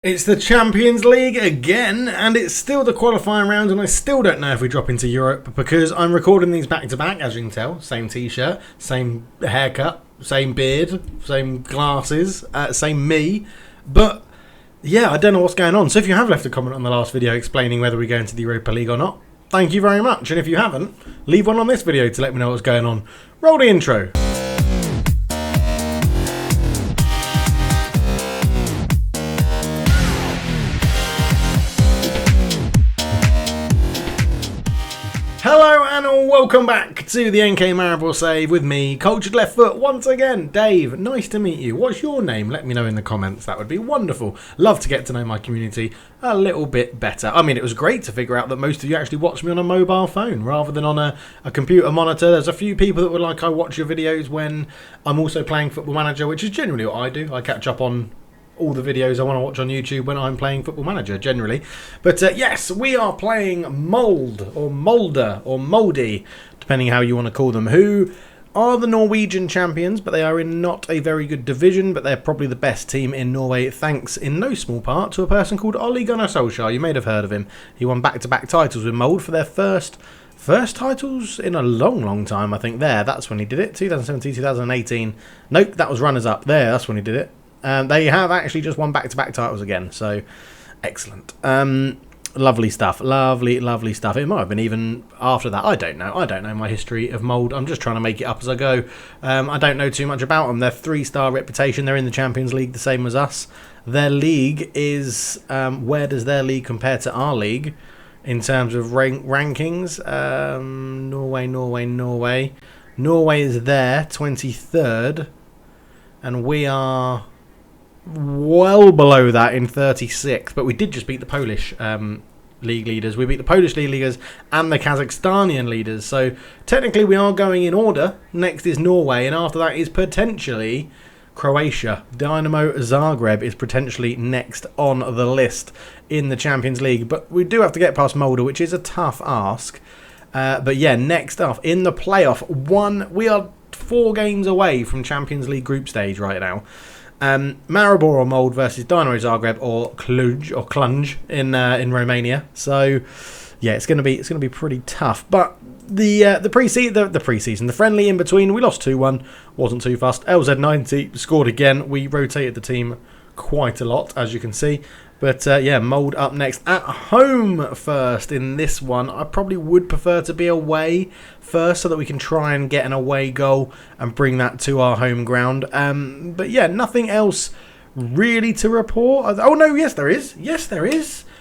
It's the Champions League again, and it's still the qualifying round, and I still don't know if we drop into Europe because I'm recording these back to back, as you can tell. Same t-shirt, same haircut, same beard, same glasses, same me. But yeah, I don't know what's going on. So if you have left a comment on the last video explaining whether we go into the Europa League or not, thank you very much. And if you haven't, leave one on this video to let me know what's going on. Roll the intro. Hello and welcome back to the NK Maribor Save with me, Cultured Left Foot, once again. Dave, nice to meet you. What's your name? Let me know in the comments. That would be wonderful. Love to get to know my community a little bit better. I mean, it was great to figure out that most of you actually watch me on a mobile phone rather than on a computer monitor. There's a few people that were like, I watch your videos when I'm also playing Football Manager, which is generally what I do. I catch up on all the videos I want to watch on YouTube when I'm playing Football Manager, generally. But yes, we are playing Mold, or Molde, or Moldy, depending how you want to call them, who are the Norwegian champions, but they are in not a very good division, but they're probably the best team in Norway, thanks in no small part to a person called Ole Gunnar Solskjaer. You may have heard of him. He won back-to-back titles with Mold for their first titles in a long time, I think. That's when he did it, 2017, 2018. Nope, that was runners-up. That's when he did it. They have actually just won back-to-back titles again, so excellent. Lovely stuff, lovely stuff. It might have been even after that. I don't know my history of Mold. I'm just trying to make it up as I go. I don't know too much about them. They're 3-star reputation. They're in the Champions League, the same as us. Their league is where does their league compare to our league in terms of rankings? Norway is there, 23rd, and we are well below that in 36th, but we did just beat the Polish league leaders. We beat the Polish league leaders and the Kazakhstanian leaders, so technically we are going in order. Next is Norway, and after that is potentially Croatia. Dynamo Zagreb is potentially next on the list in the Champions League, but we do have to get past Molde, which is a tough ask. But yeah, next up in the playoff, we are 4 games away from Champions League group stage right now. Maribor or Mold versus Dynamo Zagreb or Cluj in Romania. So yeah, it's gonna be pretty tough. But the pre-season, the friendly in between, we lost 2-1. Wasn't too fast. LZ90 scored again. We rotated the team quite a lot, as you can see. But yeah, Mold up next at home first in this one. I probably would prefer to be away first so that we can try and get an away goal and bring that to our home ground. But yeah, nothing else really to report. Oh no, yes there is.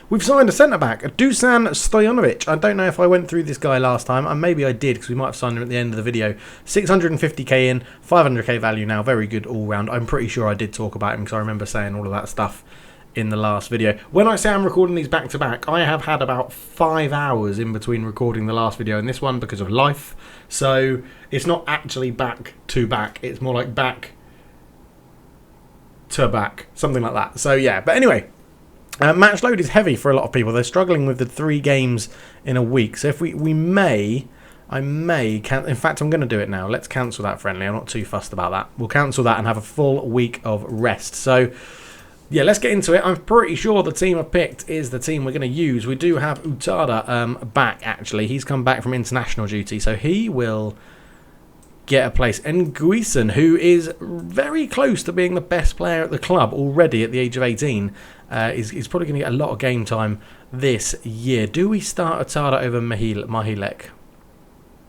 We've signed a centre-back, Dusan Stojanovic. I don't know if I went through this guy last time. Maybe I did, because we might have signed him at the end of the video. 650k in, 500k value now. Very good all-round. I'm pretty sure I did talk about him, because I remember saying all of that stuff in the last video. When I say I'm recording these back to back, I have had about 5 hours in between recording the last video and this one because of life. So it's not actually back to back, it's more like back to back, something like that. So yeah, but anyway, match load is heavy for a lot of people. They're struggling with the 3 games in a week. So if I may in fact, I'm going to do it now. Let's cancel that friendly. I'm not too fussed about that. We'll cancel that and have a full week of rest. So yeah, let's get into it. I'm pretty sure the team I've picked is the team we're going to use. We do have Utada back, actually. He's come back from international duty, so he will get a place. And Guisen, who is very close to being the best player at the club already at the age of 18, is probably going to get a lot of game time this year. Do we start Utada over Mahilek?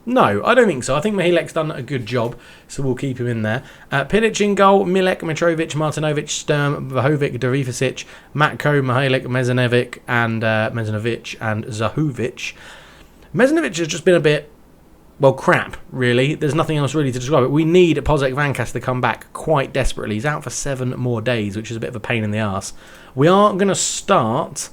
No, I don't think so. I think Mahilek's done a good job, so we'll keep him in there. Pilic in goal, Milek, Mitrovic, Martinovic, Sturm, Vahovic, Darivacic, Matko, Mahilek, Mezanovic, and Zahovic. Mezanovic has just been a bit, well, crap, really. There's nothing else really to describe it. We need Pozek Vancas to come back quite desperately. He's out for 7 more days, which is a bit of a pain in the arse. We are going to start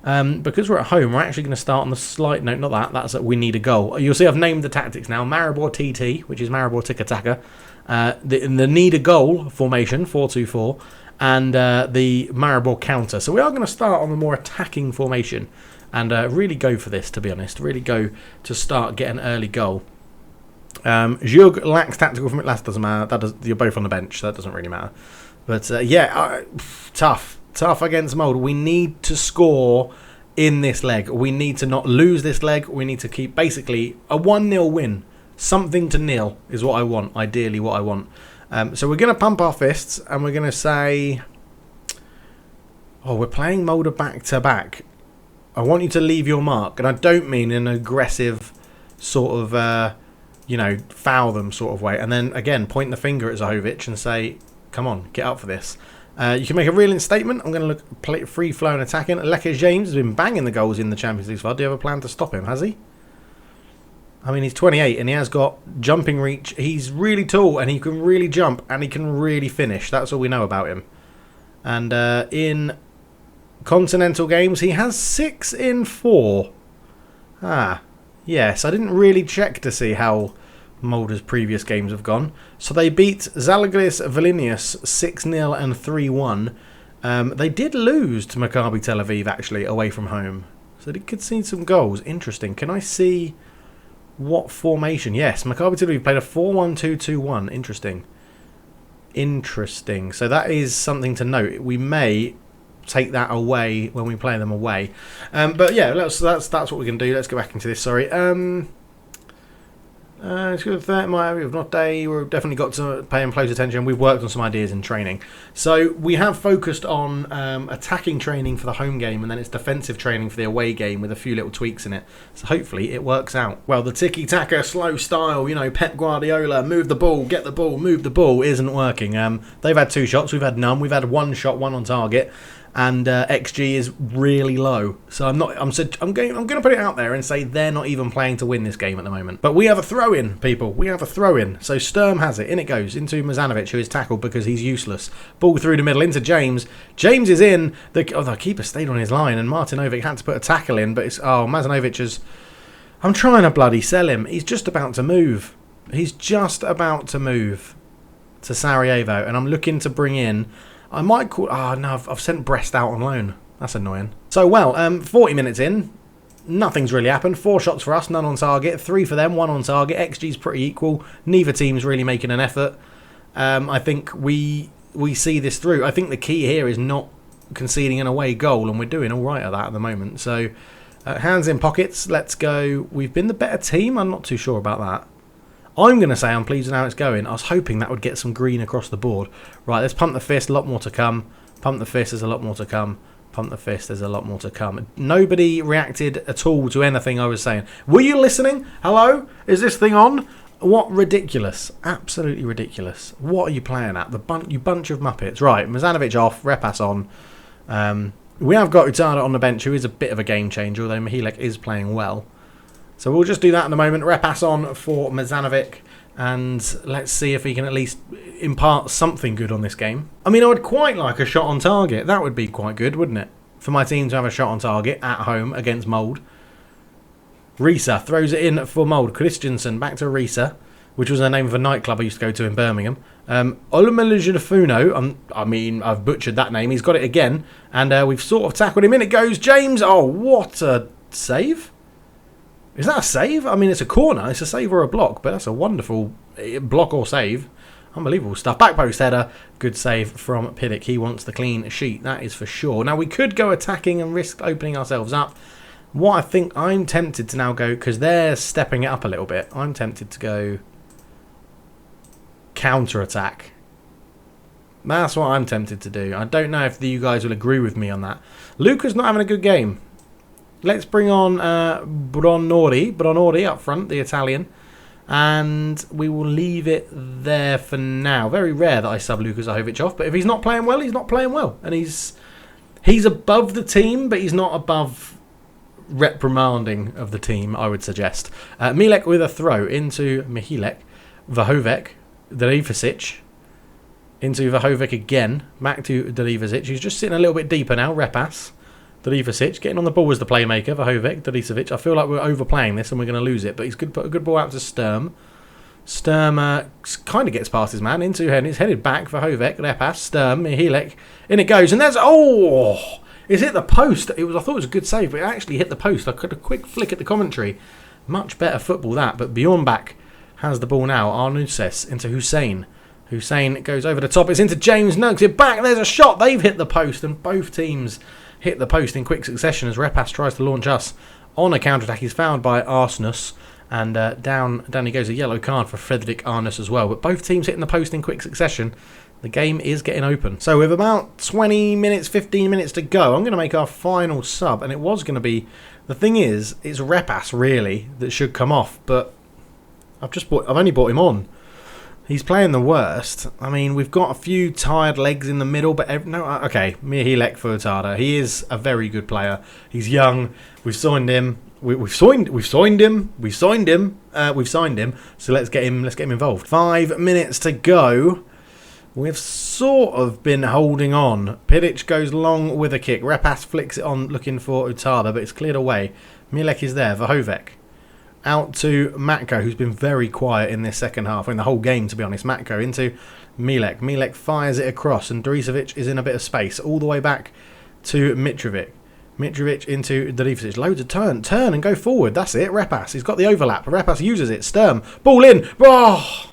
because we're at home, we're actually going to start on the slight note, that's that we need a goal. You'll see I've named the tactics now. Maribor TT, which is Maribor Tiki-Taka. The need a goal formation, 4-2-4, and the Maribor counter. So we are going to start on the more attacking formation and really go for this, to be honest. Really go to start, get an early goal. Zhug lacks tactical from it. That doesn't matter. You're both on the bench, so that doesn't really matter. But yeah, tough. tough against Mold. We need to score in this leg. We need to not lose this leg. We need to keep basically a 1-0 win. Something to nil is what I want, ideally what I want. So we're going to pump our fists and we're going to say, oh, we're playing Molde back-to-back. I want you to leave your mark. And I don't mean an aggressive sort of, foul them sort of way. And then, again, point the finger at Zahovic and say, come on, get up for this. You can make a real statement. I'm going to look free-flowing attacking. Leke James has been banging the goals in the Champions League squad. Do you have a plan to stop him, has he? I mean, he's 28 and he has got jumping reach. He's really tall and he can really jump and he can really finish. That's all we know about him. And in continental games, he has 6 in 4. Yes, I didn't really check to see how Molde's previous games have gone. So they beat Zalgiris Vilnius 6-0 and 3-1. They did lose to Maccabi Tel Aviv, actually, away from home. So they could see some goals. Interesting. Can I see what formation? Yes, Maccabi Tel Aviv played a 4-1-2-2-1. Interesting. So that is something to note. We may take that away when we play them away. But yeah, that's what we can do. Let's go back into this. Sorry. It's good that we've not day. We've definitely got to pay him close attention. We've worked on some ideas in training. So we have focused on attacking training for the home game, and then it's defensive training for the away game with a few little tweaks in it. So hopefully it works out. Well, the tiki-taka, slow style, Pep Guardiola, move the ball, get the ball, move the ball, isn't working. They've had 2 shots. We've had none. We've had 1 shot, 1 on target. And XG is really low, so I'm going to put it out there and say they're not even playing to win this game at the moment. But we have a throw-in, people. We have a throw-in. So Sturm has it. In it goes into Mazanovic, who is tackled because he's useless. Ball through the middle into James. James is in. The keeper stayed on his line, and Martinovic had to put a tackle in. But Mazanovic is. I'm trying to bloody sell him. He's just about to move. He's just about to move to Sarajevo, and I'm looking to bring in. I might call... Oh, no, I've sent Brest out on loan. That's annoying. So, 40 minutes in. Nothing's really happened. 4 shots for us, none on target. 3 for them, 1 on target. XG's pretty equal. Neither team's really making an effort. I think we see this through. I think the key here is not conceding an away goal, and we're doing all right at that at the moment. So, hands in pockets. Let's go. We've been the better team. I'm not too sure about that. I'm going to say I'm pleased with how it's going. I was hoping that would get some green across the board. Right, let's pump the fist. A lot more to come. Pump the fist. There's a lot more to come. Pump the fist. There's a lot more to come. Nobody reacted at all to anything I was saying. Were you listening? Hello? Is this thing on? What ridiculous. Absolutely ridiculous. What are you playing at? You bunch of muppets. Right, Mazanovic off. Repas on. We have got Utada on the bench, who is a bit of a game changer, although Mihilek is playing well. So we'll just do that in a moment. Repas on for Mazanovic. And let's see if he can at least impart something good on this game. I mean, I would quite like a shot on target. That would be quite good, wouldn't it? For my team to have a shot on target at home against Molde. Risa throws it in for Molde. Christensen back to Risa, which was the name of a nightclub I used to go to in Birmingham. Olumelijufuno, I mean, I've butchered that name. He's got it again. And we've sort of tackled him. In it goes James. Oh, what a save. Is that a save? I mean, it's a corner. It's a save or a block, but that's a wonderful block or save. Unbelievable stuff. Back post header. Good save from Piddick. He wants the clean sheet. That is for sure. Now, we could go attacking and risk opening ourselves up. What I think I'm tempted to now go, because they're stepping it up a little bit, I'm tempted to go counter-attack. That's what I'm tempted to do. I don't know if you guys will agree with me on that. Luca's not having a good game. Let's bring on Bronori up front, the Italian. And we will leave it there for now. Very rare that I sub Luka Zahovic off. But if he's not playing well, he's not playing well. And he's above the team, but he's not above reprimanding of the team, I would suggest. Milek with a throw into Mihilek. Vahovic. Delivacic. Into Vahovic again. Back to Delivacic. He's just sitting a little bit deeper now. Repas. Delivacic getting on the ball as the playmaker. Vahovic, Delivacic. I feel like we're overplaying this and we're going to lose it, but he's put a good ball out to Sturm. Sturm kind of gets past his man into him. It's headed back. Vahovic, Repas, Sturm, Mihilek. In it goes, and there's it's hit the post. I thought it was a good save, but it actually hit the post. I got a quick flick at the commentary. Much better football that, but Bjornbach has the ball now. Arnuses into Hussein. Hussein goes over the top. It's into James Nugs. Back. There's a shot. They've hit the post, and both teams hit the post in quick succession as Repas tries to launch us on a counter-attack. He's fouled by Arsenus, and down he goes. A yellow card for Frederick Arnus as well. But both teams hitting the post in quick succession. The game is getting open. So with about 20 minutes, 15 minutes to go, I'm going to make our final sub, and it was going to be... The thing is, it's Repas, really, that should come off, but I've only brought him on. He's playing the worst. I mean, we've got a few tired legs in the middle, but okay, Mihilek Furtada. He is a very good player. He's young. We've signed him. We've signed him. So let's get him involved. 5 minutes to go. We've sort of been holding on. Pilic goes long with a kick. Repas flicks it on looking for Utada, but it's cleared away. Milek is there. Vahovec. Out to Matko, who's been very quiet in this second half. In the whole game, to be honest. Matko into Milek. Milek fires it across, and Duricevic is in a bit of space. All the way back to Mitrovic. Mitrovic into Duricevic. Loads of turn and go forward. That's it. Repas. He's got the overlap. Repas uses it. Sturm. Ball in. Oh!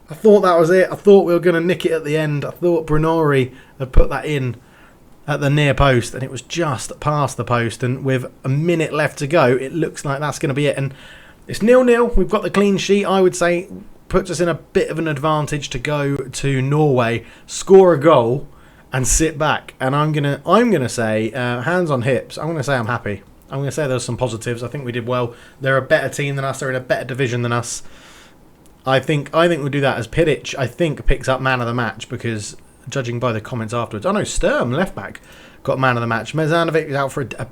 I thought that was it. I thought we were going to nick it at the end. I thought Brunori had put that in at the near post, and it was just past the post. And with a minute left to go, it looks like that's going to be it. And it's 0-0. We've got the clean sheet. I would say puts us in a bit of an advantage to go to Norway, score a goal, and sit back. And I'm gonna say hands on hips. I'm gonna say I'm happy. I'm gonna say there's some positives. I think we did well. They're a better team than us. They're in a better division than us. I think we'll do that as Pilic, I think, picks up man of the match because, judging by the comments afterwards... Oh, no, Sturm, left back, got man of the match. Mezanovic is out for a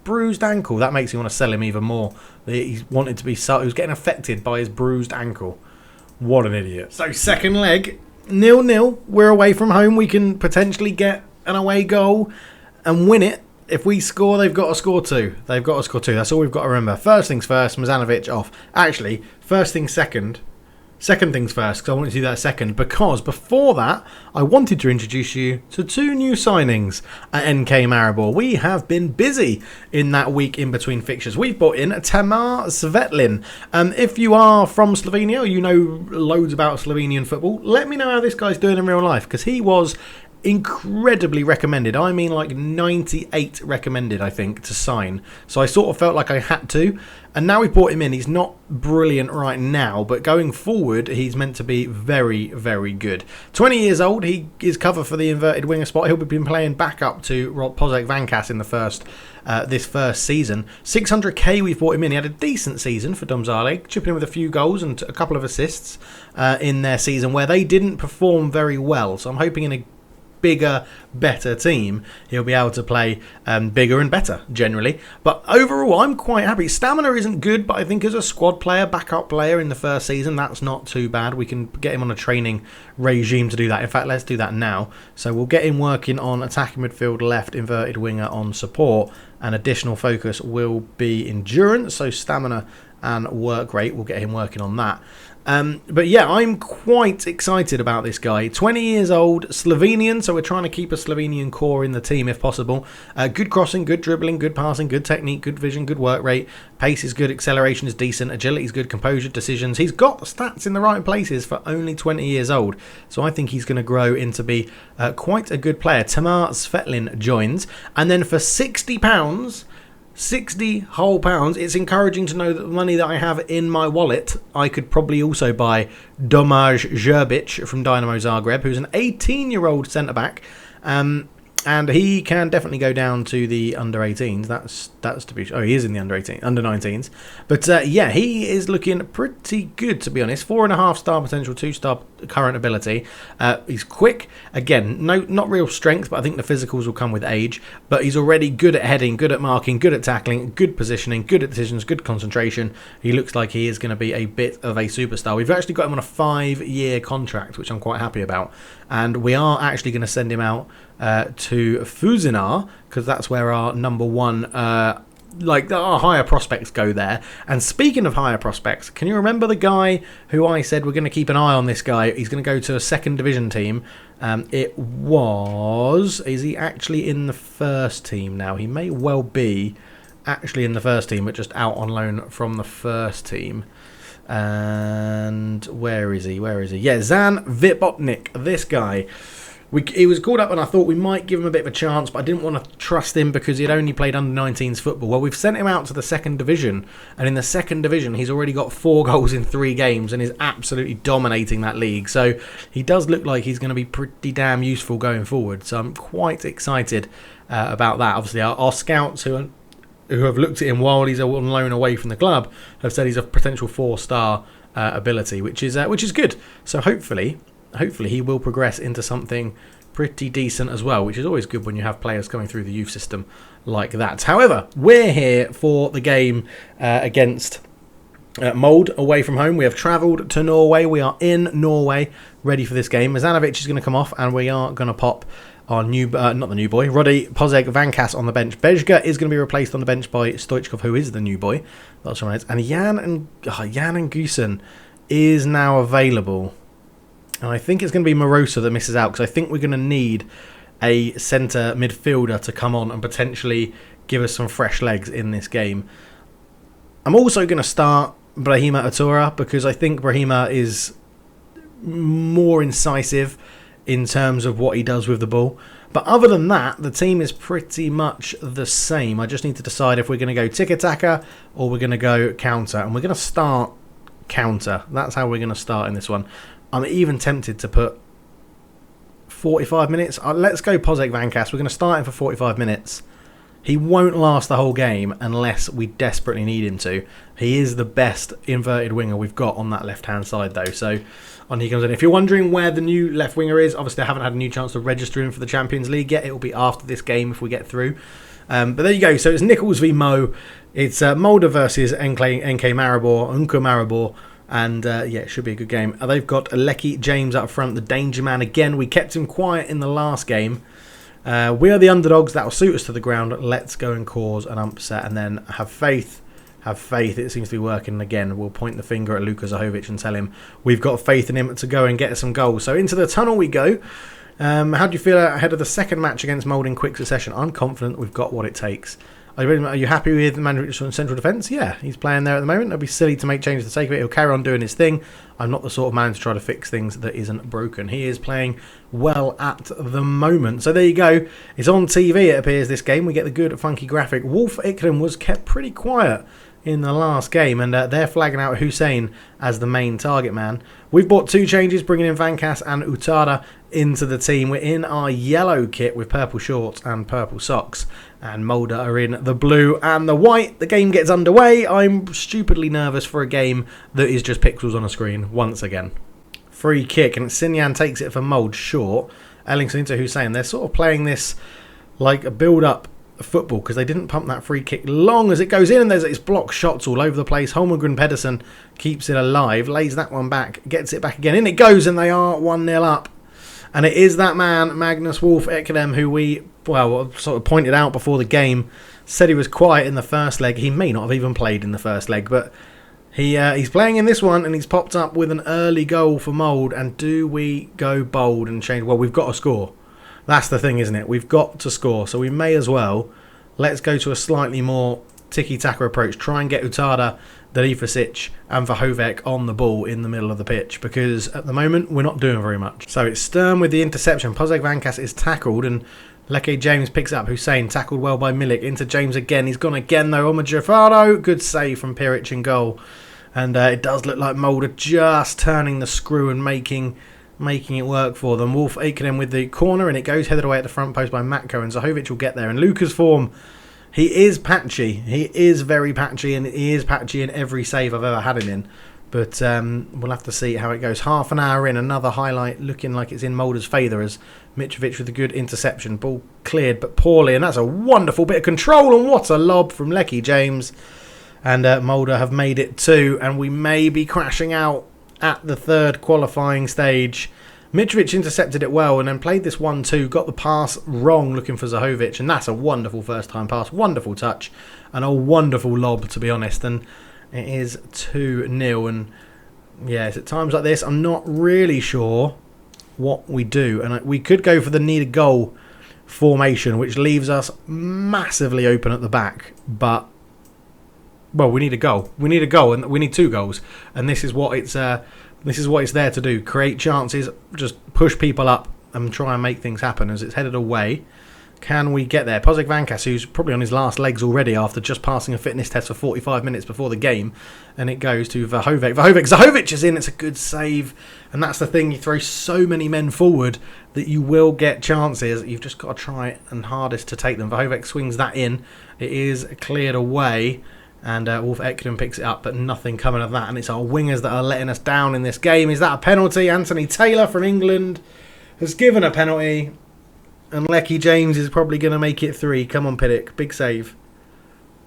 bruised ankle. That makes me want to sell him even more. He wanted to be... He was getting affected by his bruised ankle. What an idiot. So, second leg, 0-0. We're away from home. We can potentially get an away goal and win it. If we score, they've got to score two. They've got to score two. That's all we've got to remember. First things first, Mezanovic off. Actually, first things second... Second things first, because I wanted to do that second, because before that, I wanted to introduce you to two new signings at NK Maribor. We have been busy in that week in between fixtures. We've brought in Tamar Svetlin. If you are from Slovenia, or you know loads about Slovenian football, let me know how this guy's doing in real life, because he was incredibly recommended. I mean, like 98 recommended, I think, to sign. So I sort of felt like I had to. And now we brought him in. He's not brilliant right now, but going forward, he's meant to be very, very good. 20 years old. He is cover for the inverted winger spot. He'll be been playing back up to Pozek Vankas in the this first season. 600k we've brought him in. He had a decent season for Domzale, chipping in with a few goals and a couple of assists in their season where they didn't perform very well. So I'm hoping in a bigger, better team, he'll be able to play bigger and better, generally. But overall, I'm quite happy. Stamina isn't good, but I think as a squad player, backup player in the first season, that's not too bad. We can get him on a training regime to do that. In fact, let's do that now. So we'll get him working on attacking midfield, left, inverted winger on support, and additional focus will be endurance, so stamina and work rate. We'll get him working on that. But yeah, I'm quite excited about this guy. 20 years old, Slovenian, so we're trying to keep a Slovenian core in the team if possible. Good crossing, good dribbling, good passing, good technique, good vision, good work rate. Pace is good, acceleration is decent, agility is good, composure, decisions. He's got stats in the right places for only 20 years old. So I think he's going to grow into be quite a good player. Tamar Svetlin joins. And then for £60... 60 whole pounds. It's encouraging to know that the money that I have in my wallet, I could probably also buy Domaj Žerbic from Dynamo Zagreb, who's an 18-year-old centre-back. And he can definitely go down to the under-18s. That's to be... Oh, he is in the under-19s. But yeah, he is looking pretty good, to be honest. 4.5 star potential, 2-star current ability. He's quick. Again, not real strength, but I think the physicals will come with age. But he's already good at heading, good at marking, good at tackling, good positioning, good at decisions, good concentration. He looks like he is going to be a bit of a superstar. We've actually got him on a 5-year contract, which I'm quite happy about. And we are actually going to send him out to Fuzinar, because that's where our number one, our higher prospects go there. And speaking of higher prospects, can you remember the guy who I said we're going to keep an eye on this guy? He's going to go to a second division team. Is he actually in the first team now? He may well be actually in the first team, but just out on loan from the first team. And where is he? Yeah, Zan Vipotnik, this guy. He was called up and I thought we might give him a bit of a chance, but I didn't want to trust him because he'd only played under-19s football. Well, we've sent him out to the second division, and in the second division he's already got 4 goals in 3 games and is absolutely dominating that league. So he does look like he's going to be pretty damn useful going forward. So I'm quite excited about that. Obviously, our scouts who have looked at him while he's on loan away from the club have said he's a potential 4-star ability, which is good. So hopefully he will progress into something pretty decent as well, which is always good when you have players coming through the youth system like that. However, we're here for the game against Molde away from home. We have travelled to Norway. We are in Norway, ready for this game. Mazanovic is going to come off, and we are going to pop our new, not the new boy, Roddy Pozeg Vankas on the bench. Bejga is going to be replaced on the bench by Stoichkov, who is the new boy. That's right. And Jan Gusen is now available. And I think it's going to be Morosa that misses out, because I think we're going to need a centre midfielder to come on and potentially give us some fresh legs in this game. I'm also going to start Brahima Atura, because I think Brahima is more incisive in terms of what he does with the ball. But other than that, the team is pretty much the same. I just need to decide if we're going to go tiki-taka or we're going to go counter. And we're going to start counter. That's how we're going to start in this one. I'm even tempted to put 45 minutes. Let's go Pozek Vankas. We're going to start him for 45 minutes. He won't last the whole game unless we desperately need him to. He is the best inverted winger we've got on that left-hand side, though. So on he comes in. If you're wondering where the new left winger is, obviously I haven't had a new chance to register him for the Champions League yet. It will be after this game if we get through. But there you go. So it's Nichols v Mo. It's Molde versus NK Maribor. And yeah, it should be a good game. They've got Lecky James up front, the danger man again. We kept him quiet in the last game. We are the underdogs. That will suit us to the ground. Let's go and cause an upset and then have faith. Have faith. It seems to be working again. We'll point the finger at Luka Zahovic and tell him we've got faith in him to go and get some goals. So into the tunnel we go. How do you feel ahead of the second match against Molde in quick succession? I'm confident we've got what it takes. Are you happy with Mandzukic on central defence? Yeah, he's playing there at the moment. It'll be silly to make changes for the sake of it. He'll carry on doing his thing. I'm not the sort of man to try to fix things that isn't broken. He is playing well at the moment. So there you go. It's on TV, it appears, this game. We get the good, funky graphic. Wolf Ikram was kept pretty quiet in the last game, and they're flagging out Hussein as the main target man. We've brought 2 changes, bringing in Vankas and Utada into the team. We're in our yellow kit with purple shorts and purple socks, and Molde are in the blue and the white. The game gets underway. I'm stupidly nervous for a game that is just pixels on a screen once again. Free kick, and Sinyan takes it for Molde short. Ellingson into Hussein. They're sort of playing this like a build-up football because they didn't pump that free kick long as it goes in, and there's its block shots all over the place. Holmgren Pedersen keeps it alive, lays that one back, gets it back again, in it goes, and they are 1-0 up. And it is that man, Magnus Wolf Ekerdem, who we, well, sort of pointed out before the game, said he was quiet in the first leg. He may not have even played in the first leg, but he's playing in this one, and he's popped up with an early goal for Molde. And do we go bold and change? Well, we've got to score. That's the thing, isn't it? We've got to score, so we may as well. Let's go to a slightly more tiki-taka approach. Try and get Utada, Delifasic and Vahovec on the ball in the middle of the pitch, because at the moment we're not doing very much. So it's Sturm with the interception. Pozeg Vankas is tackled, and Lecky James picks up Hussein, tackled well by Milik. Into James again. He's gone again though. Omar Jafaro, good save from Piric in goal. And it does look like Molde are just turning the screw and making it work for them. Wolf Aikinen with the corner, and it goes headed away at the front post by Matko, and Zahovic will get there. And Luka's form, he is patchy. He is very patchy, and he is patchy in every save I've ever had him in. But we'll have to see how it goes. Half an hour in, another highlight looking like it's in Molde's favour as Mitrovic with a good interception. Ball cleared, but poorly, and that's a wonderful bit of control, and what a lob from Lecky James. And Molde have made it 2, and we may be crashing out at the third qualifying stage. Mitrovic intercepted it well and then played this 1-2, got the pass wrong looking for Zahovic, and that's a wonderful first time pass, wonderful touch, and a wonderful lob, to be honest. And it is 2-0, and yes, at times like this I'm not really sure what we do, and we could go for the need a goal formation, which leaves us massively open at the back, but Well, we need a goal. We need a goal, and we need 2 goals. And this is what it's there to do: create chances, just push people up, and try and make things happen. As it's headed away, can we get there? Pozek Vankas, who's probably on his last legs already after just passing a fitness test for 45 minutes before the game, and it goes to Vlahovic. Zahovic is in. It's a good save, and that's the thing. You throw so many men forward that you will get chances. You've just got to try and hardest to take them. Vlahovic swings that in. It is cleared away. And Wolf Ekdom picks it up, but nothing coming of that. And it's our wingers that are letting us down in this game. Is that a penalty? Anthony Taylor from England has given a penalty. And Lecky James is probably going to make it 3. Come on, Piddick. Big save.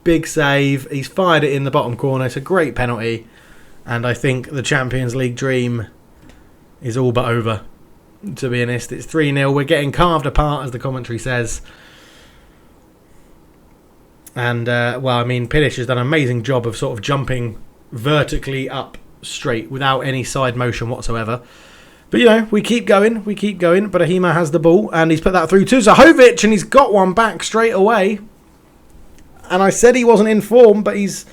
Big save. He's fired it in the bottom corner. It's a great penalty. And I think the Champions League dream is all but over, to be honest. It's 3-0. We're getting carved apart, as the commentary says. And, Piddick has done an amazing job of sort of jumping vertically up straight without any side motion whatsoever. But, we keep going. But Brahima has the ball, and he's put that through to Zahovic, and he's got one back straight away. And I said he wasn't in form, but he's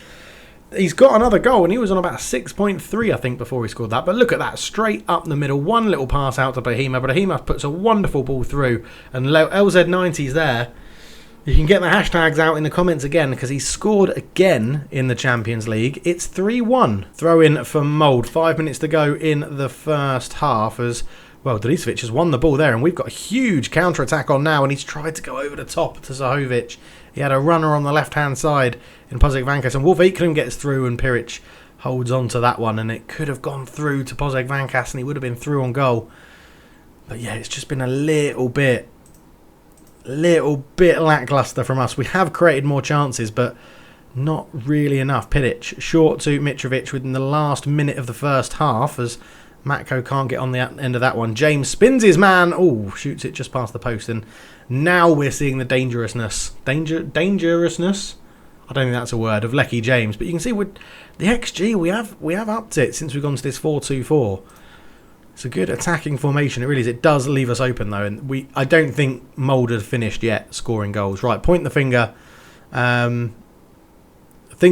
got another goal, and he was on about 6.3, I think, before he scored that. But look at that, straight up the middle. One little pass out to Brahima. Brahima puts a wonderful ball through, and LZ90's there. You can get the hashtags out in the comments again because he scored again in the Champions League. It's 3-1. Throw in for Mold. 5 minutes to go in the first half as, Delicevic has won the ball there, and we've got a huge counter-attack on now, and he's tried to go over the top to Zahovic. He had a runner on the left-hand side in Pozek Vankas, and Wolf Ekdom gets through, and Piric holds on to that one, and it could have gone through to Pozek Vankas, and he would have been through on goal. But yeah, it's just been a little bit lackluster from us. We have created more chances, but not really enough. Piddic short to Mitrovic within the last minute of the first half as Matko can't get on the end of that one. James spins his man. Oh, shoots it just past the post, and now we're seeing the dangerousness. Dangerousness? I don't think that's a word, of Lecky James. But you can see with the XG, we have upped it since we've gone to this 4-2-4. It's a good attacking formation. It really is. It does leave us open, though. And I don't think Mould had finished yet scoring goals. Right, point the finger. Things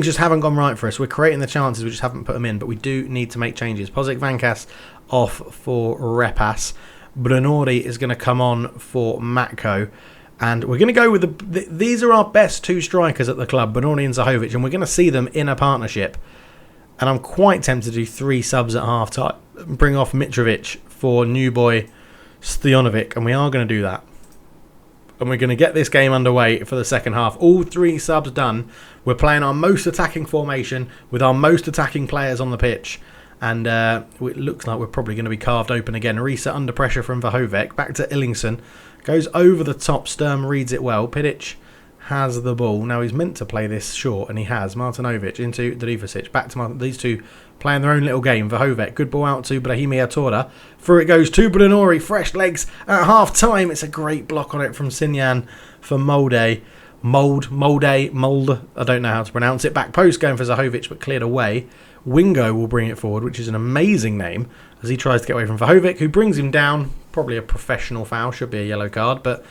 just haven't gone right for us. We're creating the chances. We just haven't put them in. But we do need to make changes. Pozek Vankas off for Repas. Brunori is going to come on for Matko. And we're going to go with these are our best 2 strikers at the club, Brunori and Zahovic. And we're going to see them in a partnership. And I'm quite tempted to do 3 subs at half time. Bring off Mitrovic for new boy Stoyanovic, and we are going to do that. And we're going to get this game underway for the second half. All 3 subs done. We're playing our most attacking formation with our most attacking players on the pitch. And it looks like we're probably going to be carved open again. Reset under pressure from Vlahovic. Back to Illingson. Goes over the top. Sturm reads it well. Piddic has the ball. Now he's meant to play this short, and he has. Martinovic into Deliversich. Back to these 2 playing their own little game. Vlahovic, good ball out to Brahimi Atora. Through it goes to Brunori. Fresh legs at half time. It's a great block on it from Sinyan for Molde. Mold. I don't know how to pronounce it. Back post going for Zahovic, but cleared away. Wingo will bring it forward, which is an amazing name, as he tries to get away from Vlahovic, who brings him down. Probably a professional foul. Should be a yellow card, but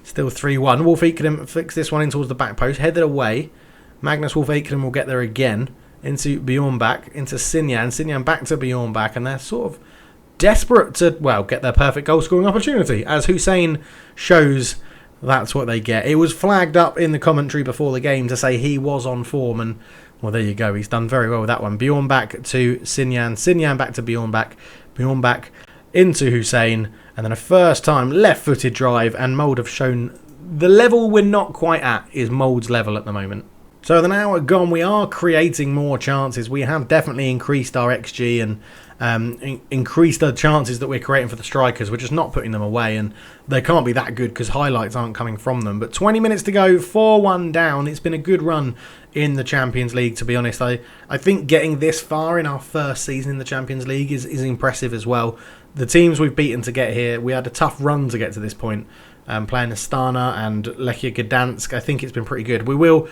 still 3-1. Wolf Ekdom flicks this one in towards the back post. Headed away. Magnus Wolf Ekdom will get there again. Into Bjornbak. Into Sinyan. Sinyan back to Bjornbak. And they're sort of desperate to, get their perfect goal scoring opportunity. As Hussein shows, that's what they get. It was flagged up in the commentary before the game to say he was on form. And, there you go. He's done very well with that one. Bjornbak to Sinyan. Sinyan back to Bjornbak. Bjornbak into Hussein. And then a first time left-footed drive, and Mould have shown the level we're not quite at is Mould's level at the moment. So an hour gone, we are creating more chances. We have definitely increased our XG and increased the chances that we're creating for the strikers. We're just not putting them away, and they can't be that good because highlights aren't coming from them. But 20 minutes to go, 4-1 down. It's been a good run in the Champions League, to be honest. I think getting this far in our first season in the Champions League is impressive as well. The teams we've beaten to get here, we had a tough run to get to this point. Playing Astana and Lechia Gdansk, I think it's been pretty good. We will,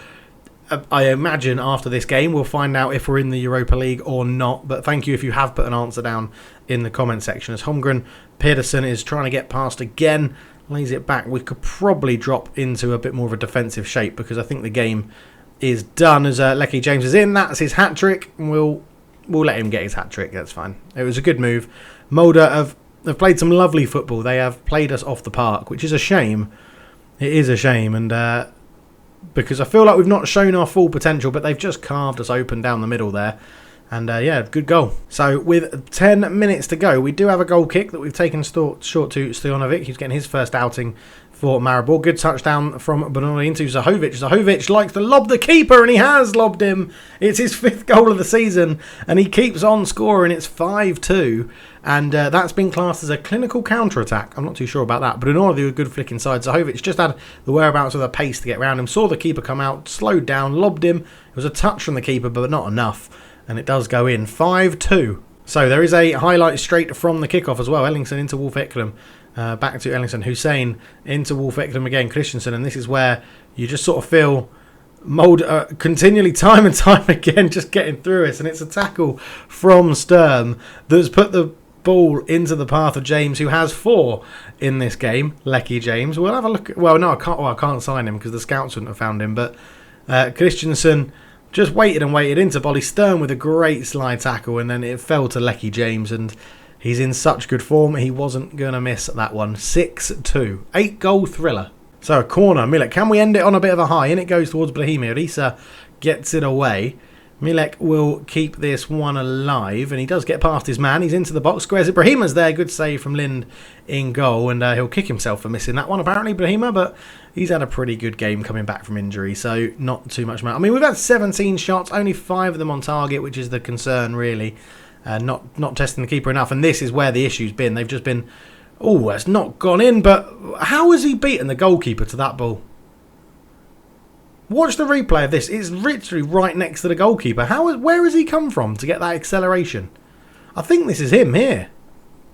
I imagine, after this game, we'll find out if we're in the Europa League or not. But thank you if you have put an answer down in the comment section. As Holmgren Pedersen is trying to get past again, lays it back. We could probably drop into a bit more of a defensive shape because I think the game is done as Lecky James is in. That's his hat-trick. We'll let him get his hat-trick. That's fine. It was a good move. Mulder have played some lovely football. They have played us off the park, which is a shame. It is a shame, and because I feel like we've not shown our full potential, but they've just carved us open down the middle there. And yeah, good goal. So with 10 minutes to go, we do have a goal kick that we've taken short to Stojanovic. He's getting his first outing for Maribor. Good touchdown from Bonoli into Zahovic. Zahovic likes to lob the keeper, and he has lobbed him. It's his 5th goal of the season, and he keeps on scoring. It's 5-2, and that's been classed as a clinical counter-attack. I'm not too sure about that, but in all of the good flick inside. Zahovic just had the whereabouts of the pace to get around him, saw the keeper come out, slowed down, lobbed him. It was a touch from the keeper, but not enough, and it does go in. 5-2. So there is a highlight straight from the kickoff as well. Ellingson into Wolf Eklund. Back to Ellingson. Hussein into Wolf Eklund again. Christensen. And this is where you just sort of feel Mulder continually, time and time again, just getting through us. And it's a tackle from Sturm that's put the ball into the path of James, who has 4 in this game. Lecky James. We'll have a look. Well, no, I can't sign him because the scouts wouldn't have found him. But Christensen just waited and waited into Bolly. Sturm with a great slide tackle, and then it fell to Lecky James, and he's in such good form, he wasn't going to miss that one. 6-2. 8-goal thriller. So a corner. Milek, can we end it on a bit of a high? In it goes towards Brahimi. Risa gets it away. Milek will keep this one alive, and he does get past his man. He's into the box. Squares it. Brahima's there. Good save from Lind in goal, and he'll kick himself for missing that one, apparently, Brahima, but he's had a pretty good game coming back from injury, so not too much. I mean, we've had 17 shots, only 5 of them on target, which is the concern, really. Not testing the keeper enough, and this is where the issue's been. They've just been, oh, it's not gone in, but how has he beaten the goalkeeper to that ball? Watch the replay of this. It's literally right next to the goalkeeper. Where has he come from to get that acceleration? I think this is him here.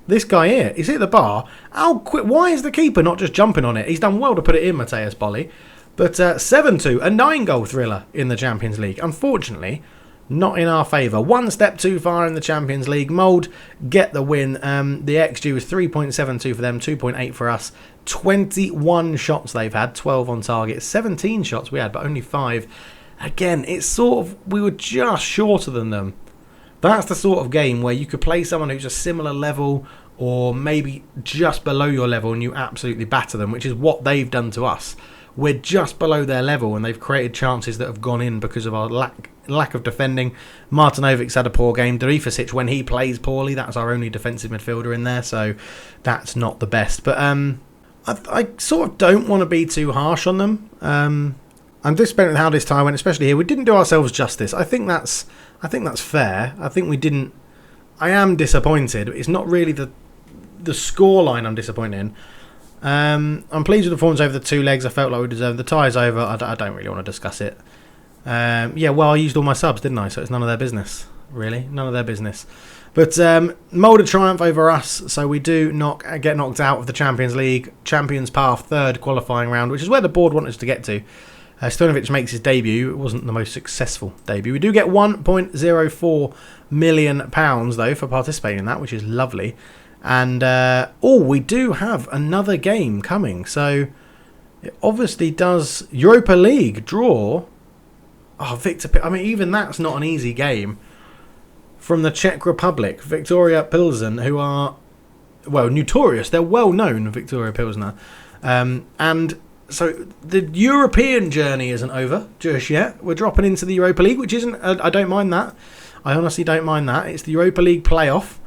This guy here. He's hit the bar. How quick? Why is the keeper not just jumping on it? He's done well to put it in, Mateus Bolly. But 7-2, a 9-goal thriller in the Champions League. Unfortunately, not in our favour. One step too far in the Champions League. Mould get the win. The XG was 3.72 for them, 2.8 for us. 21 shots they've had, 12 on target. 17 shots we had, but only 5. Again, it's sort of, we were just shorter than them. That's the sort of game where you could play someone who's a similar level or maybe just below your level and you absolutely batter them, which is what they've done to us. We're just below their level and they've created chances that have gone in because of our lack of defending. Martinovic's had a poor game. Darifasic, when he plays poorly, that's our only defensive midfielder in there, so that's not the best. But I sort of don't want to be too harsh on them. I'm disappointed with how this tie went, especially here. We didn't do ourselves justice. I think that's fair. I think we didn't. I am disappointed. It's not really the scoreline I'm disappointed in. I'm pleased with the performance over the 2 legs. I felt like we deserved. The tie's over. I don't really want to discuss it. Yeah, well, I used all my subs, didn't I? So it's none of their business, really. None of their business. But Mulder triumph over us, so we do get knocked out of the Champions League. Champions Path, 3rd qualifying round, which is where the board wanted us to get to. Stojanovic makes his debut. It wasn't the most successful debut. We do get £1.04 million, though, for participating in that, which is lovely. And, we do have another game coming. So, it obviously does Europa League draw. Oh, I mean, even that's not an easy game. From the Czech Republic, Victoria Pilsen, who are, well, notorious. They're well-known, Victoria Pilsner. And so the European journey isn't over just yet. We're dropping into the Europa League, which isn't, I don't mind that. I honestly don't mind that. It's the Europa League playoff,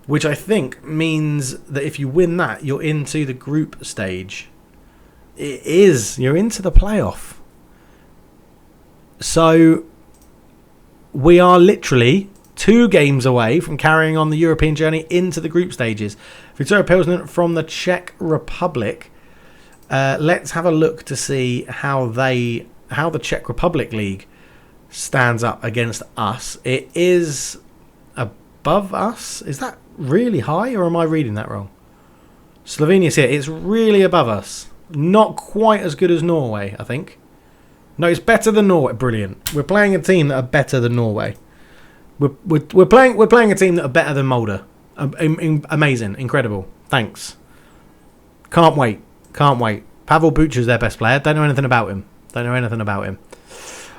which I think means that if you win that, you're into the group stage. It is. You're into the playoff. So we are literally 2 games away from carrying on the European journey into the group stages. Victoria Pilsen from the Czech Republic. Let's have a look to see how the Czech Republic League stands up against us. It is above us. Is that really high, or am I reading that wrong? Slovenia's here. It's really above us. Not quite as good as Norway, I think. No, it's better than Norway. Brilliant. We're playing a team that are better than Norway. We're playing a team that are better than Mulder. Amazing, incredible. Thanks. Can't wait. Pavel Bucha's their best player. Don't know anything about him.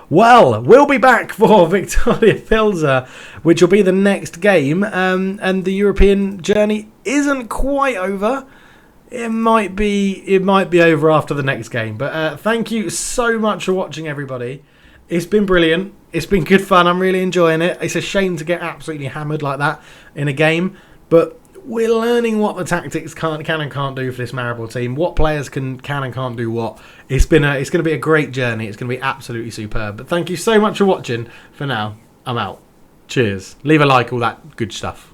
Well, we'll be back for Victoria Pilsen, which will be the next game. And the European journey isn't quite over. It might be over after the next game. But thank you so much for watching, everybody. It's been brilliant. It's been good fun. I'm really enjoying it. It's a shame to get absolutely hammered like that in a game. But we're learning what the tactics can and can't do for this Maribor team. What players can and can't do what. It's going to be a great journey. It's going to be absolutely superb. But thank you so much for watching. For now, I'm out. Cheers. Leave a like, all that good stuff.